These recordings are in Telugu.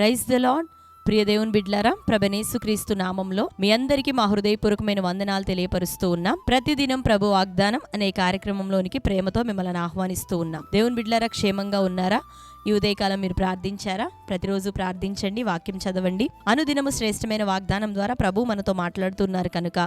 Praise the lord. ప్రియ దేవుని బిడ్లారా, ప్రభుయేసుక్రీస్తు నామంలో మీ అందరికీ మా హృదయపూర్వకమైన వందనాలు తెలియపరుస్తూ ఉన్నాం. ప్రతిదినం ప్రభు వాగ్దానం అనే కార్యక్రమంలోనికి ప్రేమతో మిమ్మల్ని ఆహ్వానిస్తూ ఉన్నాం. దేవుని బిడ్లారా, క్షేమంగా ఉన్నారా? ఈ ఉదయకాలం మీరు ప్రార్థించారా? ప్రతిరోజు ప్రార్థించండి, వాక్యం చదవండి. అనుదినము శ్రేష్టమైన వాగ్దానం ద్వారా ప్రభు మనతో మాట్లాడుతున్నారు కనుక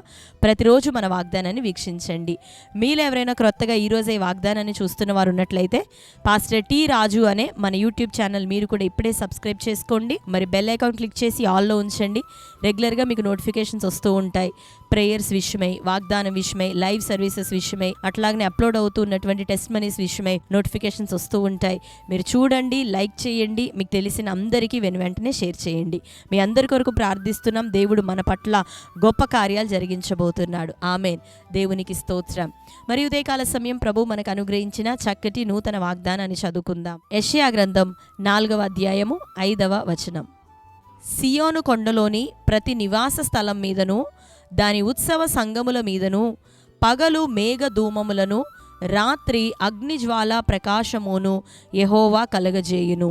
ప్రతిరోజు మన వాగ్దానాన్ని వీక్షించండి. మీలో ఎవరైనా క్రొత్తగా ఈరోజే వాగ్దానాన్ని చూస్తున్న వారు ఉన్నట్లయితే పాస్టర్ టి రాజు అనే మన యూట్యూబ్ ఛానల్ మీరు కూడా ఇప్పుడే సబ్స్క్రైబ్ చేసుకోండి. మరి బెల్ ఐకాన్ క్లిక్ చేసి ఆల్లో ఉంచండి. రెగ్యులర్గా మీకు నోటిఫికేషన్స్ వస్తూ ఉంటాయి. ప్రేయర్స్ విషయమై, వాగ్దానం విషయమై, లైవ్ సర్వీసెస్ విషయమై, అట్లాగనే అప్లోడ్ అవుతూ ఉన్నటువంటి టెస్ట్ మనీస్ విషయమై నోటిఫికేషన్స్ వస్తూ ఉంటాయి. మీరు చూడండి, లైక్ చేయండి, మీకు తెలిసిన అందరికీ వెంటనే షేర్ చేయండి. మీ అందరి కొరకు ప్రార్థిస్తున్నాం. దేవుడు మన పట్ల గొప్ప కార్యాలు జరిగించబోతున్నాడు. ఆమేన్. దేవునికి స్తోత్రం. మరి ఉదయకాల సమయం ప్రభు మనకు అనుగ్రహించిన చక్కటి నూతన వాగ్దానాన్ని చదువుకుందాం. యెషయా గ్రంథం 4వ అధ్యాయము 5వ వచనం. సియోను కొండలోని ప్రతి నివాస స్థలం మీదను దాని ఉత్సవ సంగముల మీదను పగలు మేఘ ధూమములను రాత్రి అగ్నిజ్వాల ప్రకాశమును యెహోవా కలగజేయును.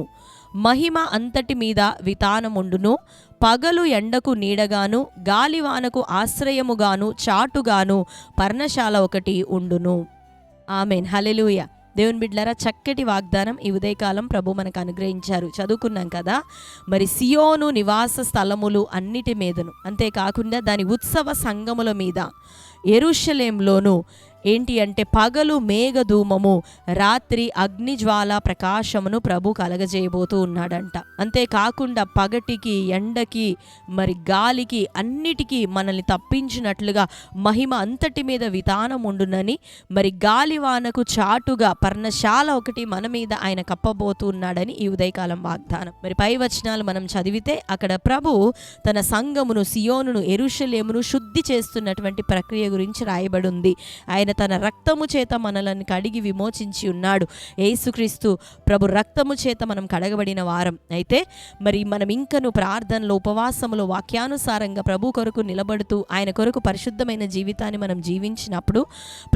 మహిమ అంతటి మీద వితానముండును. పగలు ఎండకు నీడగాను, గాలివానకు ఆశ్రయముగాను, చాటుగాను పర్ణశాల ఒకటి ఉండును. ఆమేన్. హల్లెలూయా. దేవుని బిడ్డలారా, చక్కటి వాగ్దానం ఈ ఉదయకాలం ప్రభు మనకు అనుగ్రహించారు. చదువుకున్నాం కదా. మరి సియోను నివాస స్థలములు అన్నిటి మీదను, అంతేకాకుండా దాని ఉత్సవ సంగముల మీద, యెరూషలేములోను ఏంటి అంటే పగలు మేఘ ధూమము, రాత్రి అగ్నిజ్వాల ప్రకాశమును ప్రభు కలగజేయబోతూ ఉన్నాడంట. అంతేకాకుండా పగటికి, ఎండకి, మరి గాలికి, అన్నిటికీ మనల్ని తప్పించినట్లుగా మహిమ అంతటి మీద వితానం ఉండునని, మరి గాలివానకు చాటుగా పర్ణశాల ఒకటి మన మీద ఆయన కప్పబోతూ ఉన్నాడని ఈ ఉదయకాలం వాగ్దానం. మరి పై వచనాలు మనం చదివితే అక్కడ ప్రభు తన సంఘమును, సియోనును, యెరూషలేమును శుద్ధి చేస్తున్నటువంటి ప్రక్రియ గురించి రాయబడి ఉంది. ఆయన తన రక్తము చేత మనలను కడిగి విమోచించి ఉన్నాడు. యేసుక్రీస్తు ప్రభు రక్తము చేత మనం కడగబడిన వారం. అయితే మరి మనం ఇంకను ప్రార్థనలో, ఉపవాసములో, వాక్యానుసారంగా ప్రభు కొరకు నిలబడుతూ ఆయన కొరకు పరిశుద్ధమైన జీవితాన్ని మనం జీవించినప్పుడు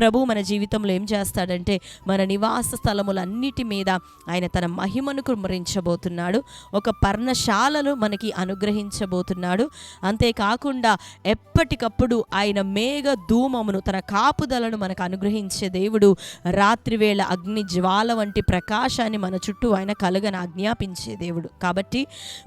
ప్రభు మన జీవితంలో ఏం చేస్తాడంటే మన నివాస స్థలములన్నిటి మీద ఆయన తన మహిమను కుమ్మరించబోతున్నాడు. ఒక పర్ణశాలను మనకి అనుగ్రహించబోతున్నాడు. అంతేకాకుండా ఎప్పటికప్పుడు ఆయన మేఘ ధూమమును, తన కాపుదలను మనకు అనుగ్రహించే దేవుడు. రాత్రివేళ అగ్ని జ్వాల వంటి ప్రకాశాన్ని మన చుట్టూ ఆయన కలుగని ఆజ్ఞాపించే దేవుడు. కాబట్టి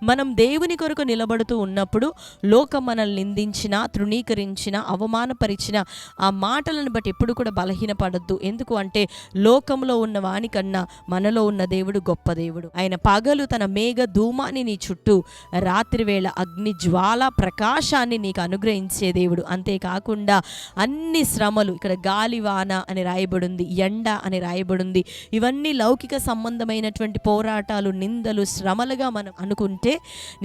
మనం దేవుని కొరకు నిలబడుతూ ఉన్నప్పుడు లోకం మనల్ని నిందించిన, తృణీకరించిన, అవమానపరిచిన ఆ మాటలను బట్టి ఎప్పుడు కూడా బలహీనపడద్దు. ఎందుకు అంటే లోకంలో ఉన్న వానికన్నా మనలో ఉన్న దేవుడు గొప్ప దేవుడు. ఆయన పగలు తన మేఘ ధూమాన్ని నీ చుట్టూ, రాత్రివేళ అగ్ని జ్వాల ప్రకాశాన్ని నీకు అనుగ్రహించే దేవుడు. అంతేకాకుండా అన్ని శ్రమలు, ఇక్కడ గాలివాన అని రాయబడింది, ఎండ అని రాయబడింది, ఇవన్నీ లౌకిక సంబంధమైనటువంటి పోరాటాలు, నిందలు, శ్రమలుగా మనం అనుకుంటే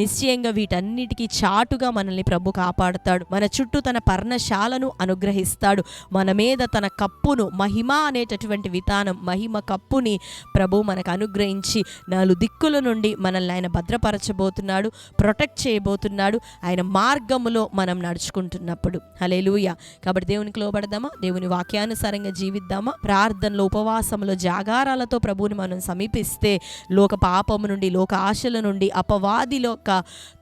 నిశ్చయంగా వీటన్నిటికీ చాటుగా మనల్ని ప్రభు కాపాడుతాడు. మన చుట్టూ తన పర్ణశాలను అనుగ్రహిస్తాడు. మన మీద తన కప్పును, మహిమ అనేటటువంటి వితానం, మహిమ కప్పుని ప్రభు మనకు అనుగ్రహించి 4 దిక్కుల నుండి మనల్ని ఆయన భద్రపరచబోతున్నాడు, ప్రొటెక్ట్ చేయబోతున్నాడు ఆయన మార్గములో మనం నడుచుకుంటున్నప్పుడు. హల్లెలూయా. కాబట్టి దేవునికి లోబడదామా? దేవుని వాక్యానుసారంగా జీవిద్దామా? ప్రార్థనలో, ఉపవాసంలో, జాగారాలతో ప్రభువుని మనం సమీపిస్తే లోక పాపము నుండి, లోక ఆశల నుండి, అపవాదిలో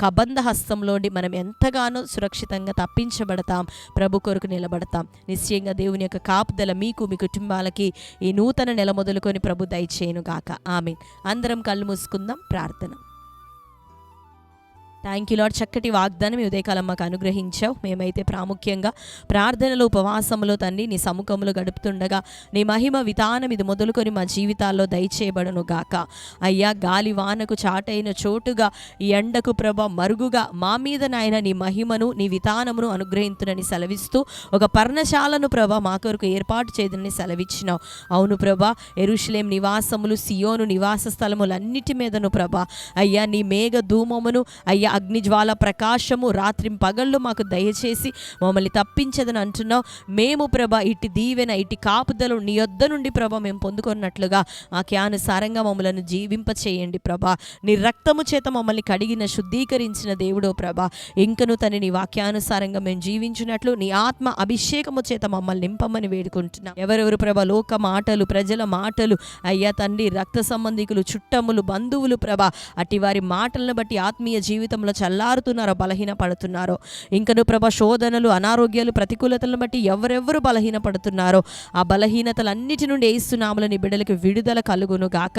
కబంధ హస్తంలో నుండి మనం ఎంతగానో సురక్షితంగా తప్పించబడతాం, ప్రభు కొరకు నిలబడతాం. నిశ్చయంగా దేవుని యొక్క కాపుదల మీకు, మీ కుటుంబాలకి ఈ నూతన నెల మొదలుకొని ప్రభు దయచేయును గాక. ఆమేన్. అందరం కళ్ళు మూసుకుందాం. ప్రార్థన. Thank you lord. చక్కటి వాగ్దానం ఈ ఉదయకాలం మాకు అనుగ్రహించావు. మేమైతే ప్రాముఖ్యంగా ప్రార్థనలో, ఉపవాసంలో తండ్రి నీ సముఖంలో గడుపుతుండగా నీ మహిమ విధానం ఇది మొదలుకొని మా జీవితాల్లో దయచేయబడును గాక. అయ్యా, గాలి వానకు చాటైన చోటుగా, ఈ ఎండకు ప్రభ మరుగుగా మా మీద నాయన నీ మహిమను, నీ విధానమును అనుగ్రహించునని సెలవిస్తూ ఒక పర్ణశాలను ప్రభ మా కొరకు ఏర్పాటు చేయదని సెలవిచ్చినావు. అవును ప్రభ, యెరూషలేం నివాసములు, సియోను నివాస స్థలములన్నిటి మీదను ప్రభ అయ్యా నీ మేఘ ధూమమును, అయ్యా అగ్నిజ్వాల ప్రకాశము రాత్రింపగళ్ళు మాకు దయచేసి మమ్మల్ని తప్పించదని అంటున్నావు. మేము ప్రభ ఇటు దీవెన ఇటు కాపుదలు నీ యొద్ద నుండి ప్రభ మేము పొందుకున్నట్లుగా వాక్యానుసారంగా మమ్మల్ని జీవింప చేయండి ప్రభా. నీ రక్తము చేత మమ్మల్ని కడిగిన శుద్ధీకరించిన దేవుడో ప్రభా, ఇంకను తన నీ వాక్యానుసారంగా మేము జీవించినట్లు నీ ఆత్మ అభిషేకము చేత మమ్మల్ని నింపమని వేడుకుంటున్నాం. ఎవరెవరు ప్రభ లోక మాటలు ప్రజల మాటలు అయ్యా తండ్రి రక్త సంబంధికులు చుట్టములు బంధువులు ప్రభ అట్టి వారి మాటలను బట్టి ఆత్మీయ జీవితంలో చల్లారుతున్నారో బలహీన పడుతున్నారో, ఇంకను ప్రభ శోధనలు అనారోగ్యాలు ప్రతికూలతలను బట్టి ఎవరెవరు బలహీన పడుతున్నారో ఆ బలహీనతలన్నిటి నుండి యేసు నామములో నీ బిడ్డలకు విడుదల కలుగును గాక.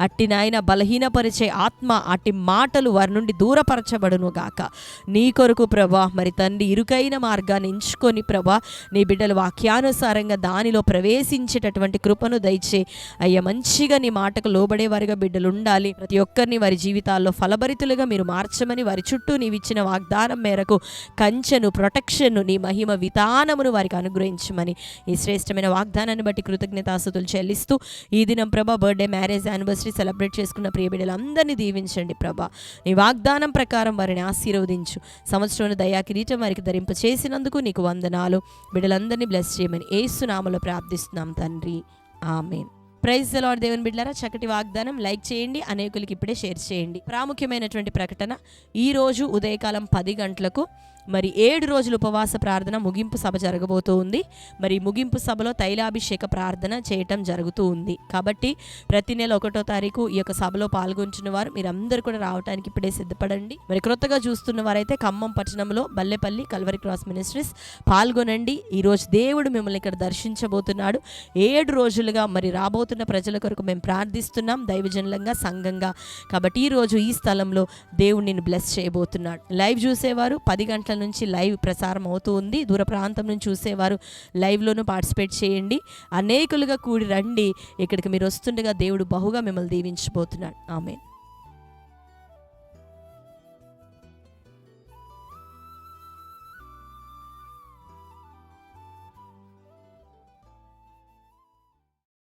అట్టి నాయన బలహీనపరిచే ఆత్మ అట్టి మాటలు వారి నుండి దూరపరచబడును గాక. నీ కొరకు ప్రభా మరి తండ్రి ఇరుకైన మార్గాన్ని ఎంచుకొని ప్రభా నీ బిడ్డలు వాక్యానుసారంగా దానిలో ప్రవేశించేటటువంటి కృపను దయచే అయ్యా. మంచిగా నీ మాటకు లోబడే వారిగా బిడ్డలు ఉండాలి. ప్రతి ఒక్కరిని వారి జీవితాల్లో ఫలభరితులుగా మీరు మార్చమని, వారి చుట్టూ నీవిచ్చిన వాగ్దానం మేరకు కంచెను ప్రొటెక్షన్ను నీ మహిమ విధానమును వారికి అనుగ్రహించమని ఈ శ్రేష్టమైన వాగ్దానాన్ని బట్టి కృతజ్ఞతాస్తుతులు చెల్లిస్తూ ఈ దినం ప్రభా బర్త్డే మ్యారేజ్ యానివర్సరీ సెలబ్రేట్ చేసుకున్న ప్రియ బిడ్డలందరినీ దీవించండి ప్రభా. నీ వాగ్దానం ప్రకారం వారిని ఆశీర్వదించు. సంవత్సరంలో దయా కిరీటం వారికి ధరింప చేసినందుకు నీకు వందనాలు. బిడ్డలందరినీ బ్లెస్ చేయమని యేసు నామములో ప్రార్థిస్తున్నాం తండ్రి, ఆమేన్. Praise the lord. దేవుని బిడ్డలారా, చక్కటి వాగ్దానం లైక్ చేయండి, అనేకులకి ఇప్పుడే షేర్ చేయండి. ప్రాముఖ్యమైనటువంటి ప్రకటన, ఈరోజు ఉదయకాలం 10 గంటలకు మరి 7 రోజుల ఉపవాస ప్రార్థన ముగింపు సభ జరగబోతూ ఉంది. మరి ముగింపు సభలో తైలాభిషేక ప్రార్థన చేయటం జరుగుతూ ఉంది. కాబట్టి ప్రతి నెల 1వ తారీఖు ఈ యొక్క సభలో పాల్గొంటున్న వారు మీరందరూ కూడా రావడానికి ఇప్పుడే సిద్ధపడండి. మరి క్రొత్తగా చూస్తున్న వారైతే ఖమ్మం పట్టణంలో బల్లెపల్లి కల్వరి క్రాస్ మినిస్ట్రీస్ పాల్గొనండి. ఈరోజు దేవుడు మిమ్మల్ని ఇక్కడ దర్శించబోతున్నాడు. 7 రోజులుగా మరి రాబోతున్న ప్రజల కొరకు మేము ప్రార్థిస్తున్నాం, దైవజనులంగా సంఘంగా. కాబట్టి ఈరోజు ఈ స్థలంలో దేవుడు నిన్ను బ్లెస్ చేయబోతున్నాడు. లైవ్ చూసేవారు 10 గంటల నుంచి లైవ్ ప్రసారం అవుతూ ఉంది. దూర ప్రాంతం నుంచి చూసేవారు లైవ్లోనూ పార్టిసిపేట్ చేయండి. అనేకులుగా కూడి రండి. ఇక్కడికి మీరు వస్తుండగా దేవుడు బహుగా మిమ్మల్ని దీవించబోతున్నాడు. ఆమేన్.